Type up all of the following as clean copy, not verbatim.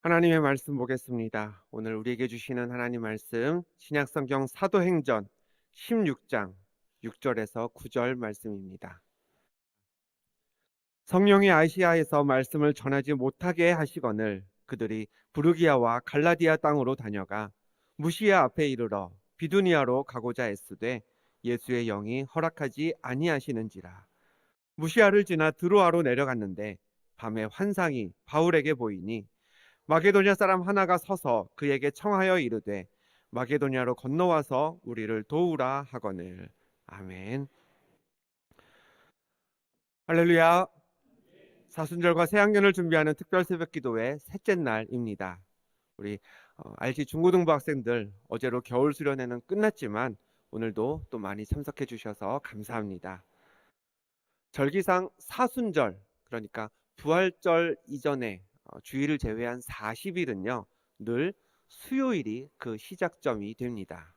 하나님의 말씀 보겠습니다. 오늘 우리에게 주시는 하나님 말씀 신약성경 사도행전 16장 6절에서 9절 말씀입니다. 성령이 아시아에서 말씀을 전하지 못하게 하시거늘 그들이 부르기아와 갈라디아 땅으로 다녀가 무시아 앞에 이르러 비두니아로 가고자 애쓰되 예수의 영이 허락하지 아니하시는지라. 무시아를 지나 드로아로 내려갔는데 밤에 환상이 바울에게 보이니 마게도냐 사람 하나가 서서 그에게 청하여 이르되 마게도냐로 건너와서 우리를 도우라 하거늘. 아멘. 할렐루야. 사순절과 새학년을 준비하는 특별 새벽 기도회 셋째 날입니다. 우리 RC 중고등부 학생들 어제로 겨울 수련회는 끝났지만 오늘도 또 많이 참석해 주셔서 감사합니다. 절기상 사순절, 그러니까 부활절 이전에 주일을 제외한 40일은요 늘 수요일이 그 시작점이 됩니다.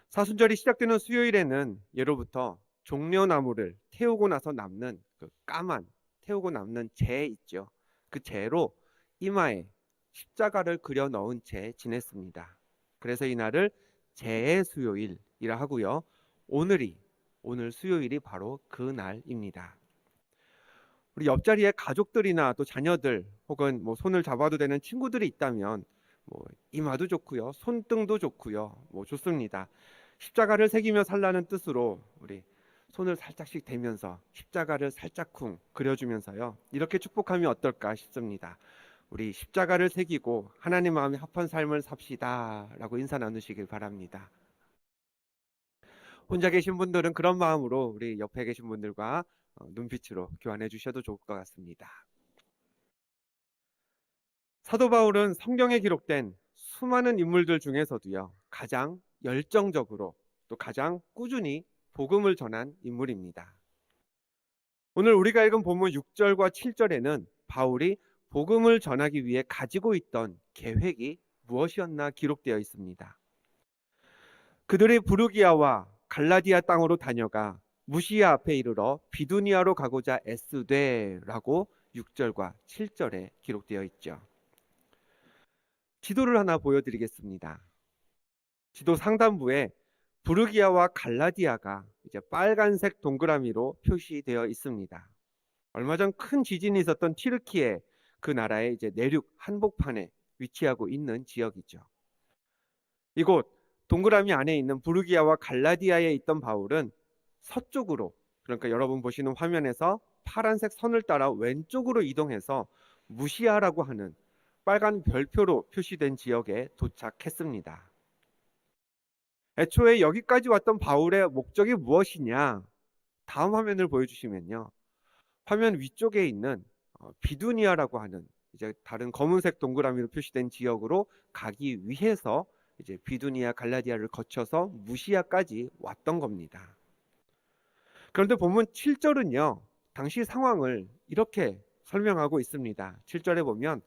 사순절이 시작되는 수요일에는 예로부터 종려나무를 태우고 나서 남는 그 까만 태우고 남는 재 있죠. 그 재로 이마에 십자가를 그려 넣은 채 지냈습니다. 그래서 이날을 재의 수요일이라 하고요. 오늘 수요일이 바로 그 날입니다. 우리 옆자리에 가족들이나 또 자녀들 혹은 뭐 손을 잡아도 되는 친구들이 있다면 뭐 이마도 좋고요. 손등도 좋고요. 뭐 좋습니다. 십자가를 새기며 살라는 뜻으로 우리 손을 살짝씩 대면서 십자가를 살짝쿵 그려주면서요. 이렇게 축복하면 어떨까 싶습니다. 우리 십자가를 새기고 하나님 마음에 합한 삶을 삽시다 라고 인사 나누시길 바랍니다. 혼자 계신 분들은 그런 마음으로 우리 옆에 계신 분들과 눈빛으로 교환해 주셔도 좋을 것 같습니다. 사도 바울은 성경에 기록된 수많은 인물들 중에서도요, 가장 열정적으로 또 가장 꾸준히 복음을 전한 인물입니다. 오늘 우리가 읽은 본문 6절과 7절에는 바울이 복음을 전하기 위해 가지고 있던 계획이 무엇이었나 기록되어 있습니다. 그들이 부르기아와 갈라디아 땅으로 다녀가 무시아 앞에 이르러 비두니아로 가고자 애쓰되라고 6절과 7절에 기록되어 있죠. 지도를 하나 보여드리겠습니다. 지도 상단부에 부르기아와 갈라디아가 이제 빨간색 동그라미로 표시되어 있습니다. 얼마 전 큰 지진이 있었던 튀르키예 그 나라의 이제 내륙 한복판에 위치하고 있는 지역이죠. 이곳 동그라미 안에 있는 부르기아와 갈라디아에 있던 바울은 서쪽으로, 그러니까 여러분 보시는 화면에서 파란색 선을 따라 왼쪽으로 이동해서 무시아라고 하는 빨간 별표로 표시된 지역에 도착했습니다. 애초에 여기까지 왔던 바울의 목적이 무엇이냐? 다음 화면을 보여주시면요. 화면 위쪽에 있는 비두니아라고 하는 이제 다른 검은색 동그라미로 표시된 지역으로 가기 위해서 이제 비두니아 갈라디아를 거쳐서 무시아까지 왔던 겁니다. 그런데 본문 7절은요. 당시 상황을 이렇게 설명하고 있습니다. 7절에 보면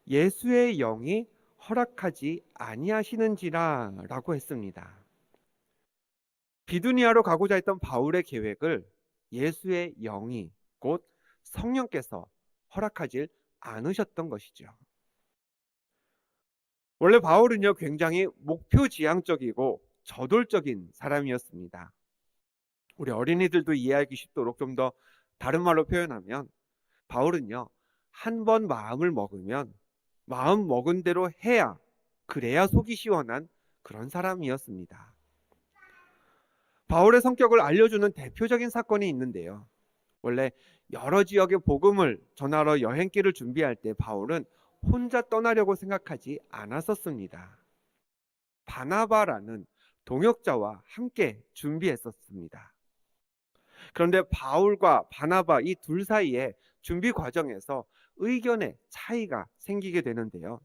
예수의 영이 허락하지 아니하시는지라라고 했습니다. 비두니아로 가고자 했던 바울의 계획을 예수의 영이 곧 성령께서 허락하지 않으셨던 것이죠. 원래 바울은요 굉장히 목표지향적이고 저돌적인 사람이었습니다. 우리 어린이들도 이해하기 쉽도록 좀 더 다른 말로 표현하면 바울은요 한 번 마음을 먹으면 마음 먹은 대로 해야 그래야 속이 시원한 그런 사람이었습니다. 바울의 성격을 알려주는 대표적인 사건이 있는데요. 원래 여러 지역의 복음을 전하러 여행길을 준비할 때 바울은 혼자 떠나려고 생각하지 않았었습니다. 바나바라는 동역자와 함께 준비했었습니다. 그런데 바울과 바나바 이 둘 사이에 준비 과정에서 의견의 차이가 생기게 되는데요.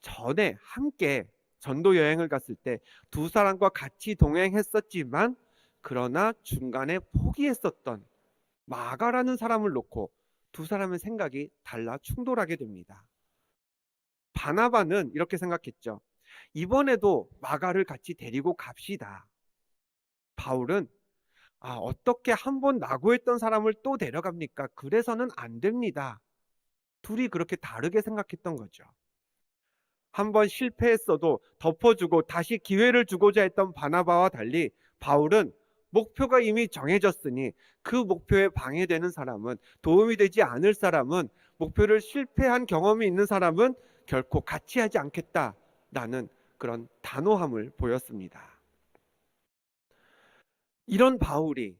전에 함께 전도 여행을 갔을 때 두 사람과 같이 동행했었지만 그러나 중간에 포기했었던 마가라는 사람을 놓고 두 사람의 생각이 달라 충돌하게 됩니다. 바나바는 이렇게 생각했죠. 이번에도 마가를 같이 데리고 갑시다. 바울은 어떻게 한 번 낙오했던 사람을 또 데려갑니까? 그래서는 안 됩니다. 둘이 그렇게 다르게 생각했던 거죠. 한번 실패했어도 덮어주고 다시 기회를 주고자 했던 바나바와 달리 바울은 목표가 이미 정해졌으니 그 목표에 방해되는 사람은, 도움이 되지 않을 사람은, 목표를 실패한 경험이 있는 사람은 결코 같이 하지 않겠다라는 그런 단호함을 보였습니다. 이런 바울이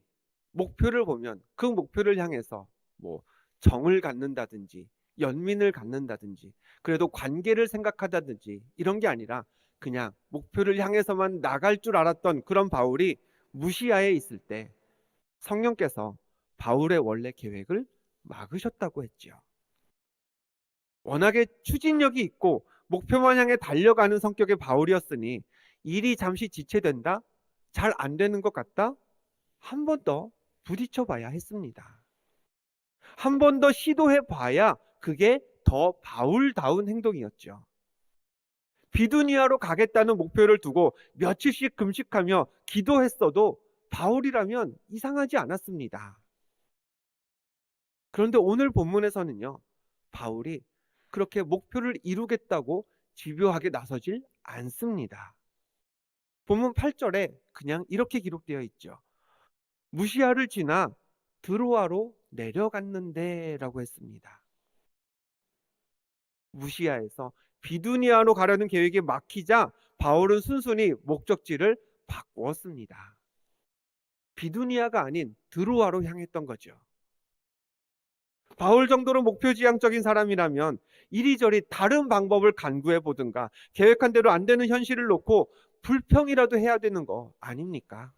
목표를 보면 그 목표를 향해서 뭐 정을 갖는다든지 연민을 갖는다든지 그래도 관계를 생각하다든지 이런 게 아니라 그냥 목표를 향해서만 나갈 줄 알았던 그런 바울이 무시아에 있을 때 성령께서 바울의 원래 계획을 막으셨다고 했지요. 워낙에 추진력이 있고 목표만 향해 달려가는 성격의 바울이었으니 일이 잠시 지체된다? 잘 안 되는 것 같다? 한 번 더 부딪혀 봐야 했습니다. 한 번 더 시도해 봐야 그게 더 바울다운 행동이었죠. 비두니아로 가겠다는 목표를 두고 며칠씩 금식하며 기도했어도 바울이라면 이상하지 않았습니다. 그런데 오늘 본문에서는요, 바울이 그렇게 목표를 이루겠다고 집요하게 나서질 않습니다. 본문 8절에 그냥 이렇게 기록되어 있죠. 무시아를 지나 드로아로 내려갔는데 라고 했습니다. 무시아에서 비두니아로 가려는 계획이 막히자 바울은 순순히 목적지를 바꾸었습니다. 비두니아가 아닌 드로아로 향했던 거죠. 바울 정도로 목표지향적인 사람이라면 이리저리 다른 방법을 간구해 보든가 계획한 대로 안 되는 현실을 놓고 불평이라도 해야 되는 거 아닙니까?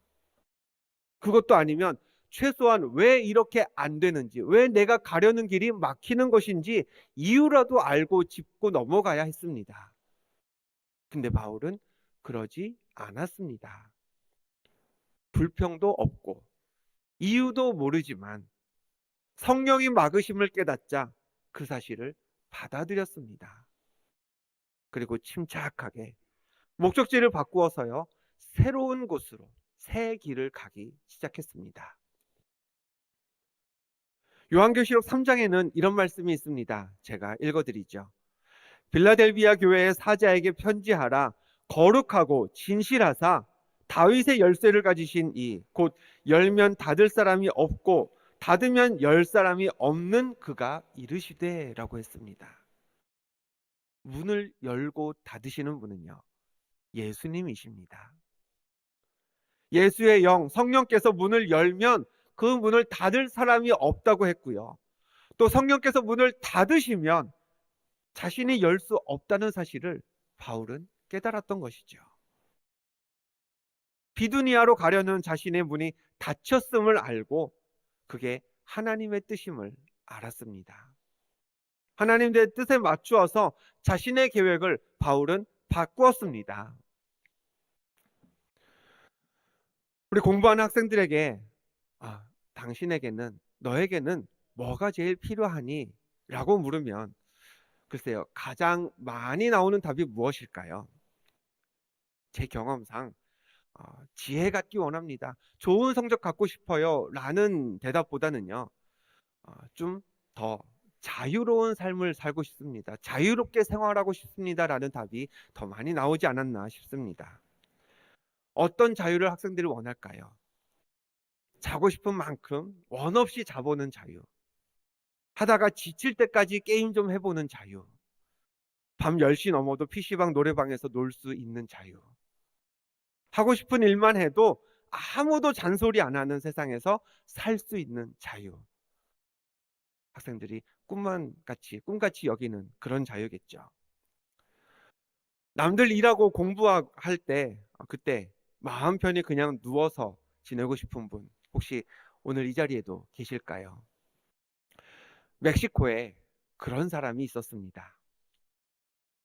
그것도 아니면 최소한 왜 이렇게 안 되는지, 왜 내가 가려는 길이 막히는 것인지 이유라도 알고 짚고 넘어가야 했습니다. 근데 바울은 그러지 않았습니다. 불평도 없고 이유도 모르지만 성령이 막으심을 깨닫자 그 사실을 받아들였습니다. 그리고 침착하게 목적지를 바꾸어서요, 새로운 곳으로 새 길을 가기 시작했습니다. 요한계시록 3장에는 이런 말씀이 있습니다. 제가 읽어드리죠. 빌라델비아 교회의 사자에게 편지하라. 거룩하고 진실하사 다윗의 열쇠를 가지신 이 곧 열면 닫을 사람이 없고 닫으면 열 사람이 없는 그가 이르시되 라고 했습니다. 문을 열고 닫으시는 분은요, 예수님이십니다. 예수의 영, 성령께서 문을 열면 그 문을 닫을 사람이 없다고 했고요. 또 성령께서 문을 닫으시면 자신이 열 수 없다는 사실을 바울은 깨달았던 것이죠. 비두니아로 가려는 자신의 문이 닫혔음을 알고 그게 하나님의 뜻임을 알았습니다. 하나님의 뜻에 맞추어서 자신의 계획을 바울은 바꾸었습니다. 우리 공부하는 학생들에게 당신에게는, 너에게는 뭐가 제일 필요하니? 라고 물으면 글쎄요, 가장 많이 나오는 답이 무엇일까요? 제 경험상 지혜 갖기 원합니다. 좋은 성적 갖고 싶어요. 라는 대답보다는요, 좀 더 자유로운 삶을 살고 싶습니다. 자유롭게 생활하고 싶습니다. 라는 답이 더 많이 나오지 않았나 싶습니다. 어떤 자유를 학생들이 원할까요? 자고 싶은 만큼 원 없이 자보는 자유. 하다가 지칠 때까지 게임 좀 해보는 자유. 밤 10시 넘어도 PC방 노래방에서 놀 수 있는 자유. 하고 싶은 일만 해도 아무도 잔소리 안 하는 세상에서 살 수 있는 자유. 학생들이 꿈같이 여기는 그런 자유겠죠. 남들 일하고 공부할 때 그때 마음 편히 그냥 누워서 지내고 싶은 분 혹시 오늘 이 자리에도 계실까요? 멕시코에 그런 사람이 있었습니다.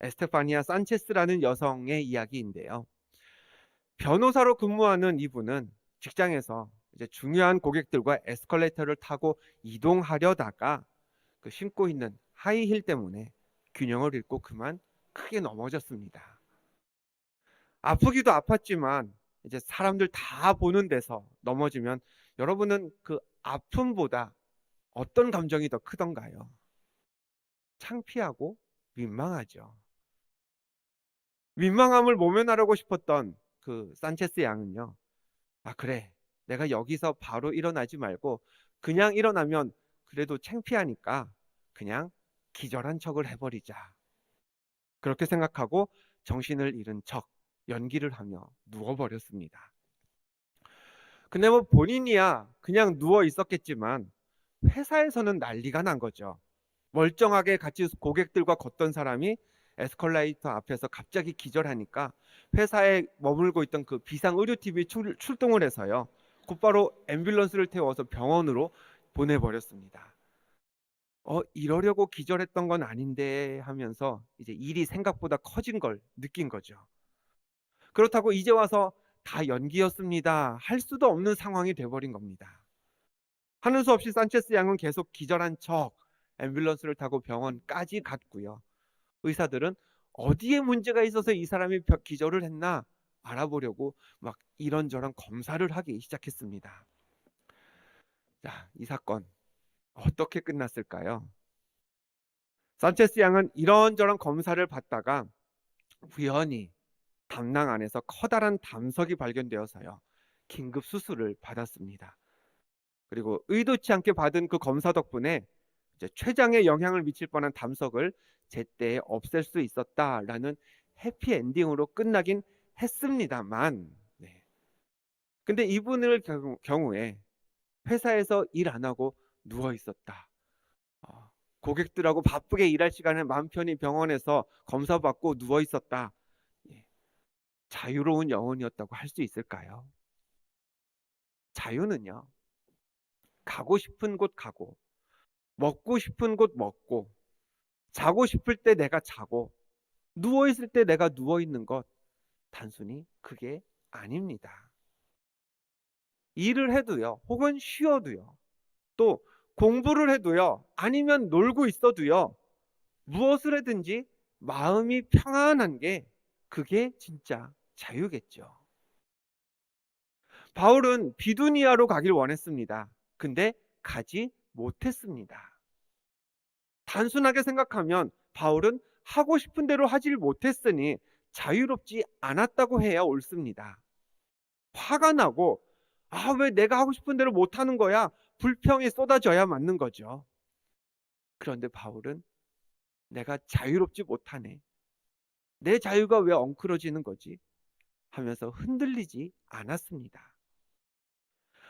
에스테파니아 산체스라는 여성의 이야기인데요. 변호사로 근무하는 이분은 직장에서 이제 중요한 고객들과 에스컬레이터를 타고 이동하려다가 그 신고 있는 하이힐 때문에 균형을 잃고 그만 크게 넘어졌습니다. 아프기도 아팠지만 이제 사람들 다 보는 데서 넘어지면 여러분은 그 아픔보다 어떤 감정이 더 크던가요? 창피하고 민망하죠. 민망함을 모면하려고 싶었던 그 산체스 양은요. 아, 그래. 내가 여기서 바로 일어나지 말고 그냥 일어나면 그래도 창피하니까 그냥 기절한 척을 해버리자. 그렇게 생각하고 정신을 잃은 척 연기를 하며 누워버렸습니다. 근데 뭐 본인이야 그냥 누워 있었겠지만 회사에서는 난리가 난 거죠. 멀쩡하게 같이 고객들과 걷던 사람이 에스컬레이터 앞에서 갑자기 기절하니까 회사에 머물고 있던 그 비상의료팀이 출동을 해서요. 곧바로 앰뷸런스를 태워서 병원으로 보내버렸습니다. 이러려고 기절했던 건 아닌데 하면서 이제 일이 생각보다 커진 걸 느낀 거죠. 그렇다고 이제 와서 다 연기였습니다. 할 수도 없는 상황이 돼버린 겁니다. 하는 수 없이 산체스 양은 계속 기절한 척 앰뷸런스를 타고 병원까지 갔고요. 의사들은 어디에 문제가 있어서 이 사람이 기절을 했나 알아보려고 막 이런저런 검사를 하기 시작했습니다. 자, 이 사건 어떻게 끝났을까요? 산체스 양은 이런저런 검사를 받다가 우연히 담낭 안에서 커다란 담석이 발견되어서요. 긴급 수술을 받았습니다. 그리고 의도치 않게 받은 그 검사 덕분에 이제 췌장에 영향을 미칠 뻔한 담석을 제때 없앨 수 있었다라는 해피엔딩으로 끝나긴 했습니다만, 네. 근데 이분을 경우에 회사에서 일 안 하고 누워 있었다. 고객들하고 바쁘게 일할 시간에 마음 편히 병원에서 검사받고 누워 있었다. 예. 자유로운 영혼이었다고 할 수 있을까요? 자유는요, 가고 싶은 곳 가고, 먹고 싶은 곳 먹고, 자고 싶을 때 내가 자고, 누워 있을 때 내가 누워 있는 것, 단순히 그게 아닙니다. 일을 해도요, 혹은 쉬어도요, 또 공부를 해도요, 아니면 놀고 있어도요, 무엇을 하든지 마음이 평안한 게 그게 진짜 자유겠죠. 바울은 비두니아로 가길 원했습니다. 근데 가지 못했습니다. 단순하게 생각하면 바울은 하고 싶은 대로 하질 못했으니 자유롭지 않았다고 해야 옳습니다. 화가 나고 왜 내가 하고 싶은 대로 못하는 거야? 불평이 쏟아져야 맞는 거죠. 그런데 바울은 내가 자유롭지 못하네. 내 자유가 왜 엉클어지는 거지? 하면서 흔들리지 않았습니다.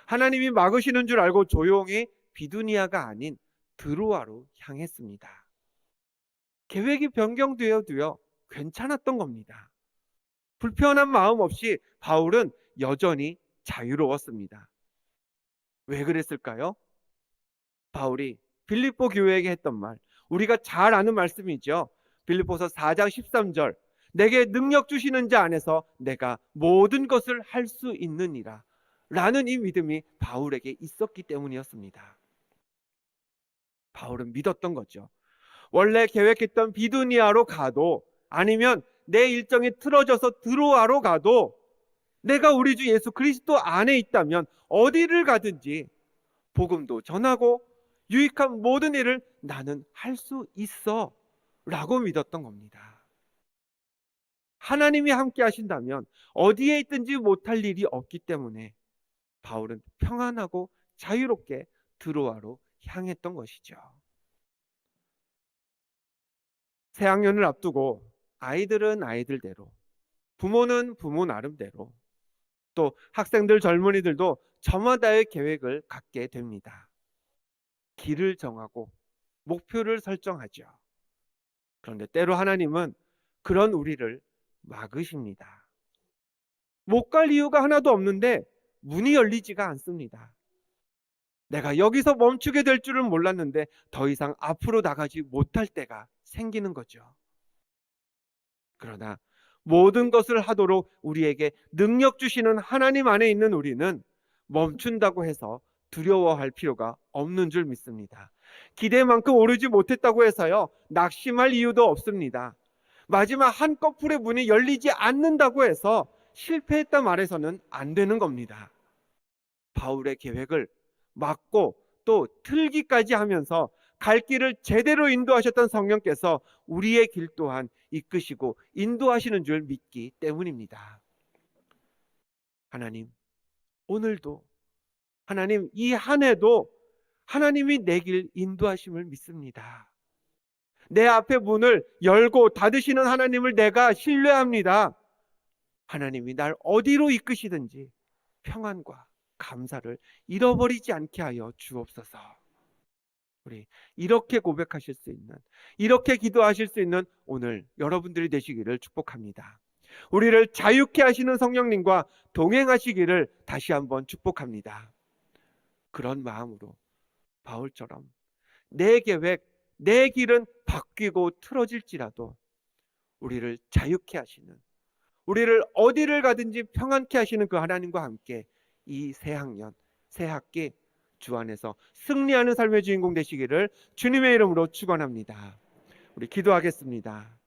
하나님이 막으시는 줄 알고 조용히 비두니아가 아닌 드로아로 향했습니다. 계획이 변경되어도요, 괜찮았던 겁니다. 불편한 마음 없이 바울은 여전히 자유로웠습니다. 왜 그랬을까요? 바울이 빌립보 교회에게 했던 말, 우리가 잘 아는 말씀이죠. 빌립보서 4장 13절, 내게 능력 주시는 자 안에서 내가 모든 것을 할 수 있느니라 라는 이 믿음이 바울에게 있었기 때문이었습니다. 바울은 믿었던 거죠. 원래 계획했던 비두니아로 가도, 아니면 내 일정이 틀어져서 드로아로 가도, 내가 우리 주 예수 그리스도 안에 있다면 어디를 가든지 복음도 전하고 유익한 모든 일을 나는 할 수 있어 라고 믿었던 겁니다. 하나님이 함께 하신다면 어디에 있든지 못할 일이 없기 때문에 바울은 평안하고 자유롭게 드로아로 향했던 것이죠. 새학년을 앞두고 아이들은 아이들대로, 부모는 부모 나름대로, 또 학생들 젊은이들도 저마다의 계획을 갖게 됩니다. 길을 정하고 목표를 설정하죠. 그런데 때로 하나님은 그런 우리를 막으십니다. 못 갈 이유가 하나도 없는데 문이 열리지가 않습니다. 내가 여기서 멈추게 될 줄은 몰랐는데 더 이상 앞으로 나가지 못할 때가 생기는 거죠. 그러나 모든 것을 하도록 우리에게 능력 주시는 하나님 안에 있는 우리는 멈춘다고 해서 두려워할 필요가 없는 줄 믿습니다. 기대만큼 오르지 못했다고 해서요, 낙심할 이유도 없습니다. 마지막 한꺼풀의 문이 열리지 않는다고 해서 실패했다 말해서는 안 되는 겁니다. 바울의 계획을 막고 또 틀기까지 하면서 갈 길을 제대로 인도하셨던 성령께서 우리의 길 또한 이끄시고 인도하시는 줄 믿기 때문입니다. 하나님, 오늘도 하나님, 이 한 해도 하나님이 내 길 인도하심을 믿습니다. 내 앞에 문을 열고 닫으시는 하나님을 내가 신뢰합니다. 하나님이 날 어디로 이끄시든지 평안과 감사를 잃어버리지 않게 하여 주옵소서. 우리 이렇게 고백하실 수 있는, 이렇게 기도하실 수 있는 오늘 여러분들이 되시기를 축복합니다. 우리를 자유케 하시는 성령님과 동행하시기를 다시 한번 축복합니다. 그런 마음으로 바울처럼 내 계획, 내 길은 바뀌고 틀어질지라도 우리를 자유케 하시는, 우리를 어디를 가든지 평안케 하시는 그 하나님과 함께 이 새 학년, 새 학기 주 안에서 승리하는 삶의 주인공 되시기를 주님의 이름으로 축원합니다. 우리 기도하겠습니다.